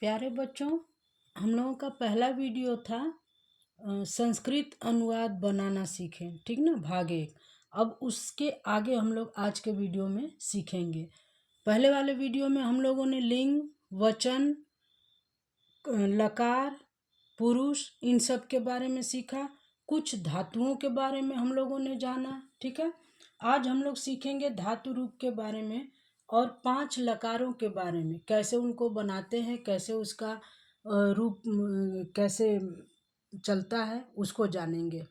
प्यारे बच्चों, हम लोगों का पहला वीडियो था संस्कृत अनुवाद बनाना सीखें, ठीक ना, भाग 1। अब उसके आगे हम लोग आज के वीडियो में सीखेंगे। पहले वाले वीडियो में हम लोगों ने लिंग, वचन, लकार, पुरुष, इन सब के बारे में सीखा। कुछ धातुओं के बारे में हम लोगों ने जाना, ठीक है। आज हम लोग सीखेंगे धातु रूप के बारे में और 5 लकारों के बारे में, कैसे उनको बनाते हैं, कैसे उसका रूप कैसे चलता है, उसको जानेंगे।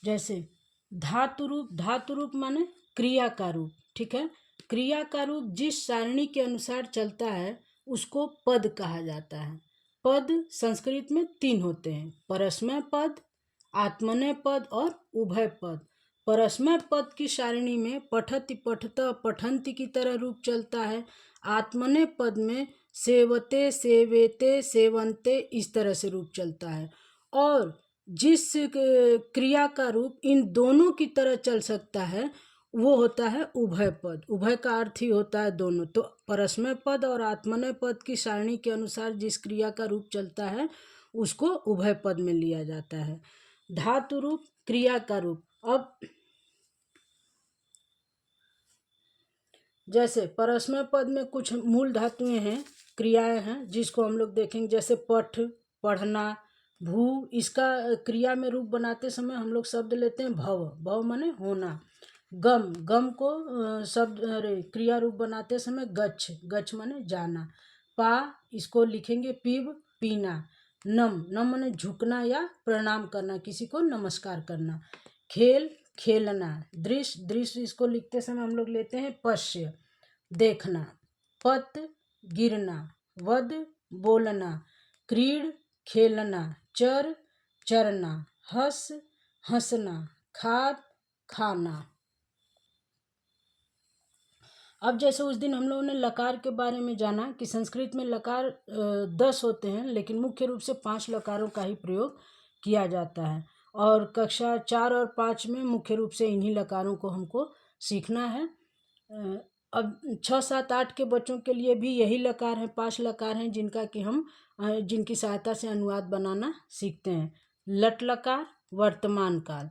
जैसे धातु रूप माने क्रिया का रूप, ठीक है। क्रिया का रूप जिस सारणी के अनुसार चलता है उसको पद कहा जाता है। पद संस्कृत में 3 होते हैं: परस्मय पद, आत्मनेय पद और उभय पद। परस्मय पद की सारणी में पठति, पठत, पठन्ति की तरह रूप चलता है। आत्मनेय पद में सेवते, सेवेते, सेवन्ते इस तरह से रूप चलता है। और जिस क्रिया का रूप इन दोनों की तरह चल सकता है वो होता है उभय पद। उभय का अर्थ ही होता है दोनों। तो परस्मय पद और आत्मनेय पद की सारणी के अनुसार जिस क्रिया का रूप चलता है उसको उभय पद में लिया जाता है। धातु रूप, क्रिया का रूप। अब जैसे परस्मय पद में कुछ मूल धातुएं हैं, क्रियाएं हैं, जिसको हम लोग देखेंगे। जैसे पठ, पढ़ना, भू, इसका क्रिया में रूप बनाते समय हम लोग शब्द लेते हैं भव। भव माने होना। गम, गम को शब्द क्रिया रूप बनाते समय गच्छ, गच्छ माने जाना। पा, इसको लिखेंगे पीब, पीना। नम, नम माने झुकना या प्रणाम करना, किसी को नमस्कार करना। खेल, खेलना। दृश्य, दृश्य इसको लिखते समय हम लोग लेते हैं पश्य, देखना। पत, गिरना। वद, बोलना। क्रीड़, खेलना। चर, चरना। हंस, हंसना। खाद, खाना। अब जैसे उस दिन हम लोगों ने लकार के बारे में जाना कि संस्कृत में लकार 10 होते हैं, लेकिन मुख्य रूप से 5 लकारों का ही प्रयोग किया जाता है। और कक्षा 4 और 5 में मुख्य रूप से इन्हीं लकारों को हमको सीखना है। अब 6, 7, 8 के बच्चों के लिए भी यही लकार हैं, 5 लकार हैं जिनका कि हम जिनकी सहायता से अनुवाद बनाना सीखते हैं। लट लकार वर्तमान काल,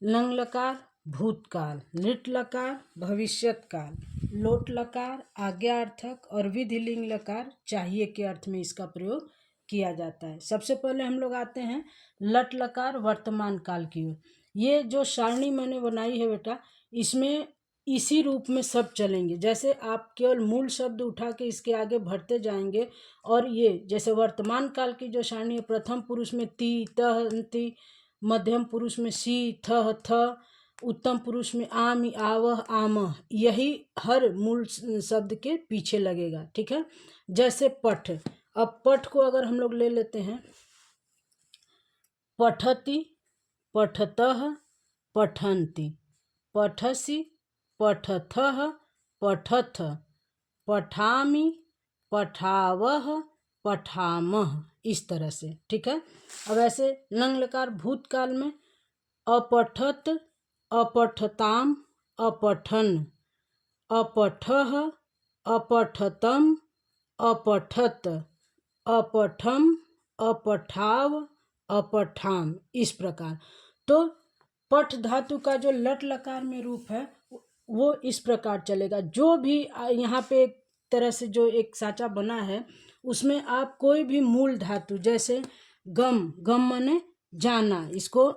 लंग लकार भूतकाल, लिट लकार भविष्यत काल, लोट लकार आज्ञार्थक और विधिलिंग लकार चाहिए के अर्थ में इसका प्रयोग किया जाता है। सबसे पहले हम लोग आते हैं लट लकार वर्तमान काल की ओर। ये जो सारणी मैंने बनाई है बेटा, इसमें इसी रूप में सब चलेंगे। जैसे आप केवल मूल शब्द उठा के इसके आगे भरते जाएंगे। और ये जैसे वर्तमान काल की जो सारणी है, प्रथम पुरुष में ती, तह, ति, मध्यम पुरुष में सी, थ, थ, उत्तम पुरुष में आम, आवह, आमह, यही हर मूल शब्द के पीछे लगेगा, ठीक है। जैसे पठ, अब पठ को अगर हम लोग ले लेते हैं, पठति, पठतः, पठन्ति, पठसि, पठथः, पठथ, पठामि, पठावह, पठामह, इस तरह से, ठीक है। अब ऐसे लंग लकार भूतकाल में अपठत, अपठताम, अपठन, अपठः, अपठतम, अपठत, अपठम, अपठाव, अपठाम, इस प्रकार। तो पठ धातु का जो लट लकार में रूप है वो इस प्रकार चलेगा। जो भी यहाँ पे एक तरह से जो एक साचा बना है उसमें आप कोई भी मूल धातु, जैसे गम, गम माने जाना, इसको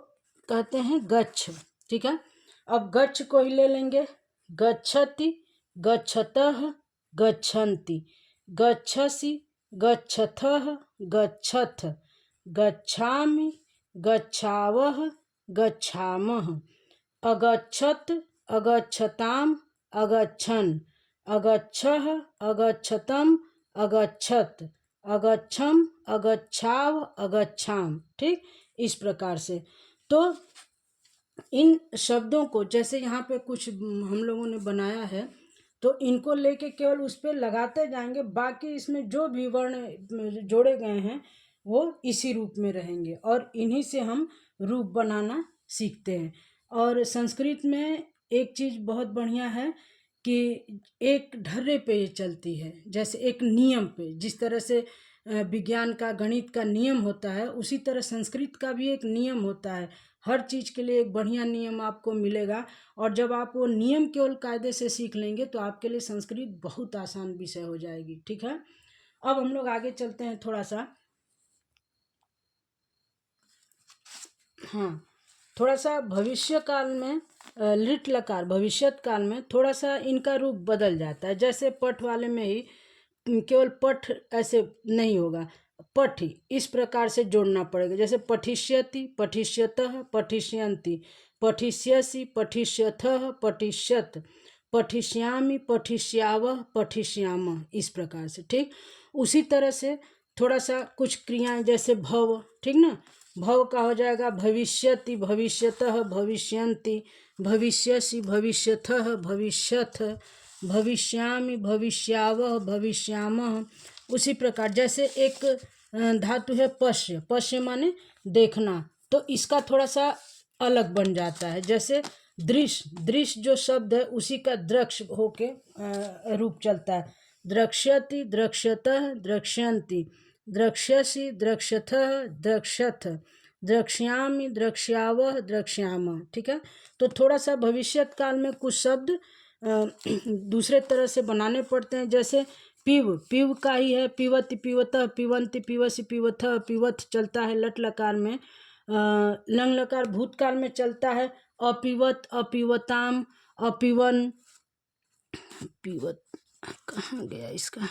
कहते हैं गच्छ, ठीक है। अब गच्छ को ही ले लेंगे, गच्छति, गच्छतः, गच्छन्ति, गच्छसि, गच्छथः, गच्छथ, गच्छामि, गच्छावः, गच्छामः, अगच्छत्, अगच्छताम्, अगच्छन्, अगच्छः, अगच्छतम्, अगच्छत्, अगच्छम, अगच्छाव, अगच्छाम, ठीक, इस प्रकार से। तो इन शब्दों को जैसे यहाँ पे कुछ हम लोगों ने बनाया है तो इनको लेके केवल उस पर लगाते जाएंगे, बाकी इसमें जो भी वर्ण जोड़े गए हैं वो इसी रूप में रहेंगे और इन्हीं से हम रूप बनाना सीखते हैं। और संस्कृत में एक चीज़ बहुत बढ़िया है कि एक ढर्रे पे ये चलती है, जैसे एक नियम पे। जिस तरह से विज्ञान का, गणित का नियम होता है, उसी तरह संस्कृत का भी एक नियम होता है। हर चीज़ के लिए एक बढ़िया नियम आपको मिलेगा और जब आप वो नियम केवल कायदे से सीख लेंगे तो आपके लिए संस्कृत बहुत आसान विषय हो जाएगी, ठीक है। अब हम लोग आगे चलते हैं थोड़ा सा। हाँ, थोड़ा सा भविष्य काल में लिट लकार, भविष्यत काल में थोड़ा सा इनका रूप बदल जाता है। जैसे पठ वाले में ही केवल पठ ऐसे नहीं होगा, पठ इस प्रकार से जोड़ना पड़ेगा। जैसे पठिष्यति, पठिष्यतः, पठिष्यन्ति, पठिष्यसि, पठिष्यथः, पठिष्यत्, पठिष्यामि, पठिष्यावः, पठिष्यामः, इस प्रकार से, ठीक। उसी तरह से थोड़ा सा कुछ क्रियाएं, जैसे भव, ठीक ना, भव का हो जाएगा भविष्यति, भविष्यतः, भविष्यन्ति, भविष्यसि, भविष्यथः, भविष्यथ, भविष्यामि, भविष्यावः, भविष्यामः। उसी प्रकार जैसे एक धातु है पश्य, पश्य माने देखना, तो इसका थोड़ा सा अलग बन जाता है। जैसे दृश्य, दृश्य जो शब्द है उसी का द्रक्ष होके रूप चलता है। द्रक्ष्यति, द्रक्ष्यतः, द्रक्ष्यन्ति, द्रक्ष्यसि, द्रक्ष्यथः, द्रक्ष्यथ, द्रक्ष्यामि, द्रक्ष्यावः, द्रक्ष्यामः, ठीक है। तो थोड़ा सा भविष्यत काल में कुछ शब्द दूसरे तरह से बनाने पड़ते हैं। जैसे पिव, पिव का ही है पिवति, पिवतः, पिवन्ति, पिवसि, पिवथः, पिवथ चलता है लट लकार में। लंग लकार भूतकाल में चलता है अपिवत, अपिवताम, अपिवन, पिवत कहाँ गया इसका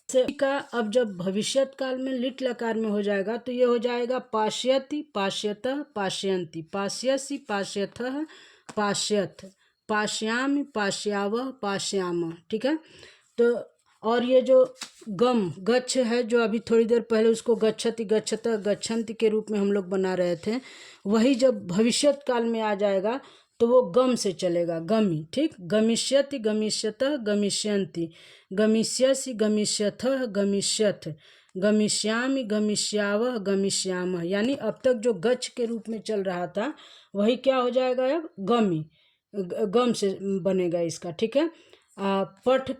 का। अब जब भविष्यत काल में लिट लकार में हो जाएगा तो ये हो जाएगा पाश्यति, पाश्यतः, पाश्यन्ति, पाश्यसि, पाश्यथः, पाश्यथ, पाश्यामि, पाश्यावः, पाश्यामः, ठीक है। तो और ये जो गम, गच्छ है, जो अभी थोड़ी देर पहले उसको गच्छति, गच्छतः, गच्छन्ति के रूप में हम लोग बना रहे थे, वही जब भविष्यत काल में आ जाएगा तो वो गम से चलेगा, गमी, ठीक। गमिष्यति, गमिष्यतः, गमिष्यन्ति, गमिष्यसि, गमिष्यथः, गमिष्यथ, गमिष्यामि, गमिष्यावः, गमिष्यामः। यानी अब तक जो गच्छ के रूप में चल रहा था वही क्या हो जाएगा, अब गमी, गम से बनेगा इसका, ठीक है। पठ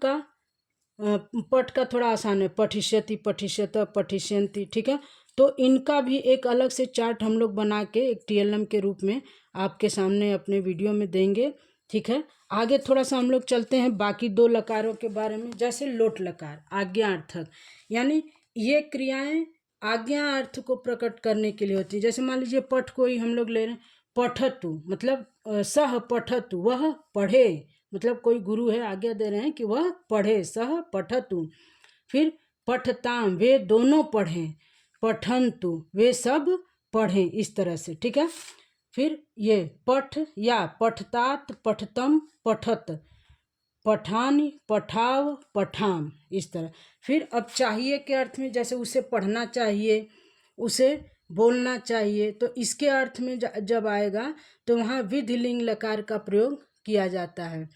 का थोड़ा आसान है, पठिष्यति, पठिष्यतः, पठिष्यन्ति, ठीक है। तो इनका भी एक अलग से चार्ट हम लोग बना के एक TLM के रूप में आपके सामने अपने वीडियो में देंगे, ठीक है। आगे थोड़ा सा हम लोग चलते हैं बाकी दो लकारों के बारे में। जैसे लोट लकार, आज्ञार्थक, यानी ये क्रियाएं आज्ञा अर्थ को प्रकट करने के लिए होती है। जैसे मान लीजिए पठ को ही हम लोग ले रहे हैं, पठतु मतलब सह पठतु, वह पढ़े, मतलब कोई गुरु है आज्ञा दे रहे हैं कि वह पढ़े, सह पठतु। फिर पठताम, वे दोनों पढ़ें, पठन्तु, वे सब पढ़ें, इस तरह से, ठीक है। फिर ये पठ या पठतात, पठतम, पठत, पठानी, पठाव, पठाम, इस तरह। फिर अब चाहिए के अर्थ में, जैसे उसे पढ़ना चाहिए, उसे बोलना चाहिए, तो इसके अर्थ में जब आएगा तो वहाँ विधिलिंग लकार का प्रयोग किया जाता है।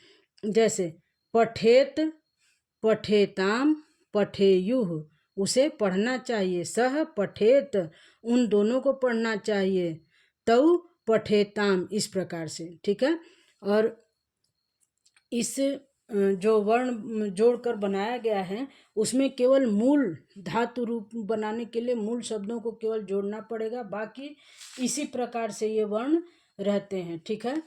जैसे पठेत, पठेताम, पठेयुः, उसे पढ़ना चाहिए, सह पठेत, उन दोनों को पढ़ना चाहिए, तौ पठेताम, इस प्रकार से, ठीक है। और इस जो वर्ण जोड़कर बनाया गया है उसमें केवल मूल धातु रूप बनाने के लिए मूल शब्दों को केवल जोड़ना पड़ेगा, बाकी इसी प्रकार से ये वर्ण रहते हैं। ठीक है,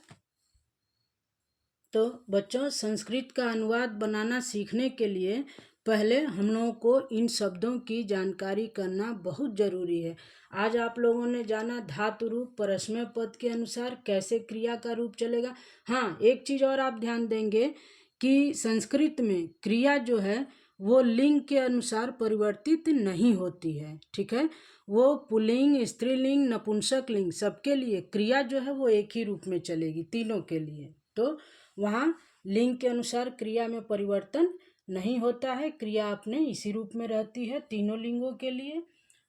तो बच्चों संस्कृत का अनुवाद बनाना सीखने के लिए पहले हम लोगों को इन शब्दों की जानकारी करना बहुत ज़रूरी है। आज आप लोगों ने जाना धातु रूप परस्मय पद के अनुसार कैसे क्रिया का रूप चलेगा। हाँ, एक चीज़ और आप ध्यान देंगे कि संस्कृत में क्रिया जो है वो लिंग के अनुसार परिवर्तित नहीं होती है। ठीक है, वो पुल्लिंग, स्त्रीलिंग, नपुंसक लिंग सबके लिए क्रिया जो है वो एक ही रूप में चलेगी, तीनों के लिए। तो वहाँ लिंग के अनुसार क्रिया में परिवर्तन नहीं होता है, क्रिया अपने इसी रूप में रहती है तीनों लिंगों के लिए।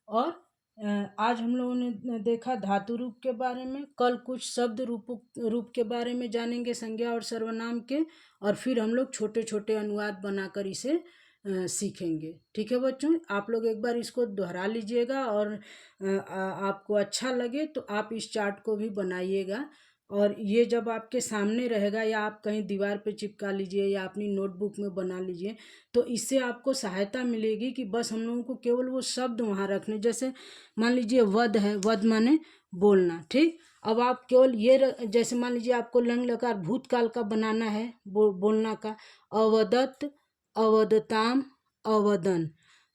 और आज हम लोगों ने देखा धातु रूप के बारे में, कल कुछ शब्द रूप के बारे में जानेंगे, संज्ञा और सर्वनाम के, और फिर हम लोग छोटे छोटे अनुवाद बनाकर इसे सीखेंगे। ठीक है बच्चों, आप लोग एक बार इसको दोहरा लीजिएगा और आपको अच्छा लगे तो आप इस चार्ट को भी बनाइएगा, और ये जब आपके सामने रहेगा या आप कहीं दीवार पे चिपका लीजिए या अपनी नोटबुक में बना लीजिए, तो इससे आपको सहायता मिलेगी कि बस हम लोगों को केवल वो शब्द वहाँ रखने। जैसे मान लीजिए वध है, वध माने बोलना। ठीक, अब आप केवल ये जैसे मान लीजिए आपको लंग लकार भूतकाल का बनाना है, बोलना का, अवदत, अवदताम, अवदन,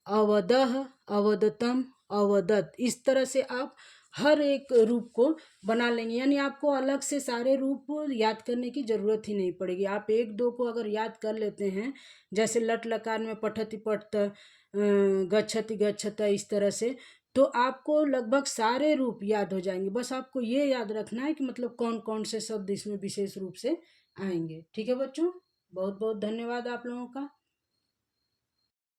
अवदह, अवदतम, अवदत, इस तरह से आप हर एक रूप को बना लेंगे। यानी आपको अलग से सारे रूप याद करने की ज़रूरत ही नहीं पड़ेगी। आप एक दो को अगर याद कर लेते हैं, जैसे लट लकार में पठति पठत, गच्छति गच्छत, इस तरह से, तो आपको लगभग सारे रूप याद हो जाएंगे। बस आपको ये याद रखना है कि मतलब कौन कौन से शब्द इसमें विशेष रूप से आएंगे। ठीक है बच्चों, बहुत बहुत धन्यवाद आप लोगों का।